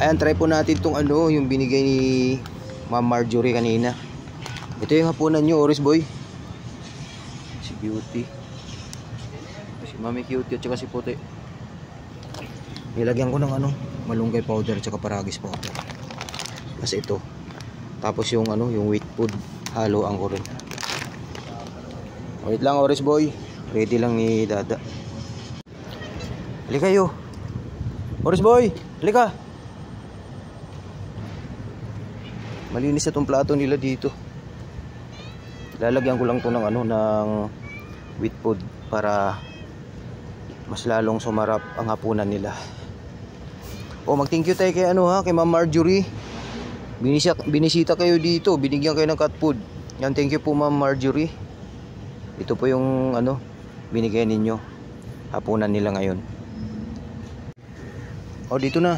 Ayan, try po natin tong ano, yung binigay ni Ma'am Marjorie kanina. Ito yung hapunan nyo, Oris Boy. Si Beauty, si Mami Cutie at saka si Puti. Nilagyan ko ng ano, malunggay powder at saka paragis powder. Kasi ito. Tapos yung ano, yung wheat food, haluan ko rin. Wait lang, Oris Boy. Ready lang ni Dada. Halika kayo. Oris Boy, halika. Malinis na tong plato nila dito. Lalagyan ko lang to ng ano, ng wheat food para mas lalong sumarap ang hapunan nila. Oh, mag-thank you tayo kay ano ha, kay Ma'am Marjorie. Binisita kayo dito, binigyan kayo ng cat food. Yan, thank you po Ma'am Marjorie. Ito po yung ano, binigay ninyo. Hapunan nila ngayon. Oh, dito na.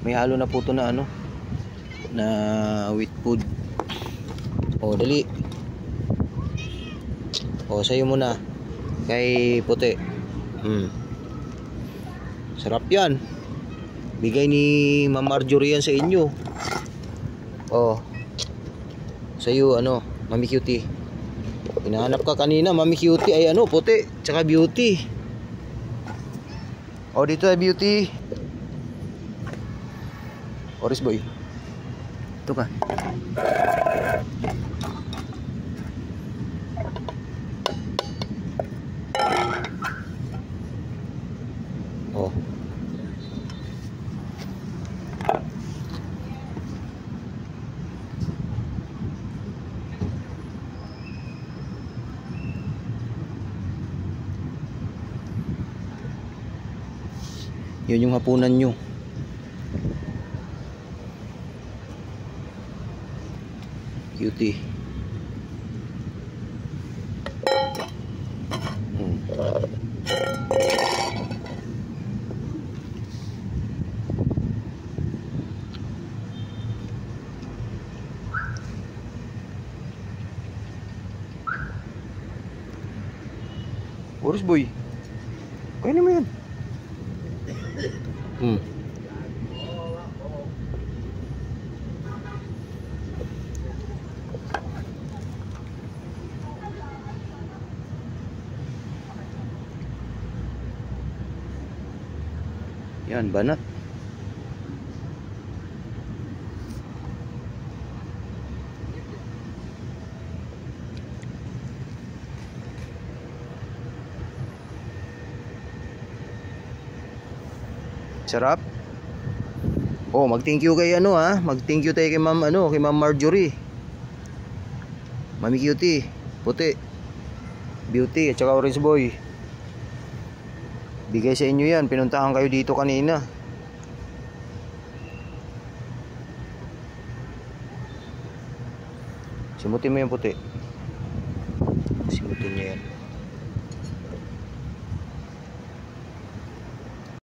May halo na po to na ano, na wheat food. Oh, dali. Oh, sayo muna. Kay Puti. Sarap yan. Bigay ni Ma'am Marjorie yan sa inyo. Oh. Sayo ano, Mami Cutie. Hinahanap ka kanina, Mami Cutie. Ay ano, Puti, tsaka Beauty. Oh, dito ay Beauty. Oris Boy. Ito ka. Oh. Yun yung hapunan nyo. Cutie. Oris Boy, kainin mo yan. Yan, banat. Sarap. Oh, mag-thank you kay ano ha. Mag-thank you tayo kay Ma'am ano, kay Ma'am Marjorie. Mami Cutie, Puti, Beauty at saka Orange Boy. Bigay sa inyo yan. Pinuntahan kayo dito kanina. Simutin mo yung Puti. Simutin niya yan.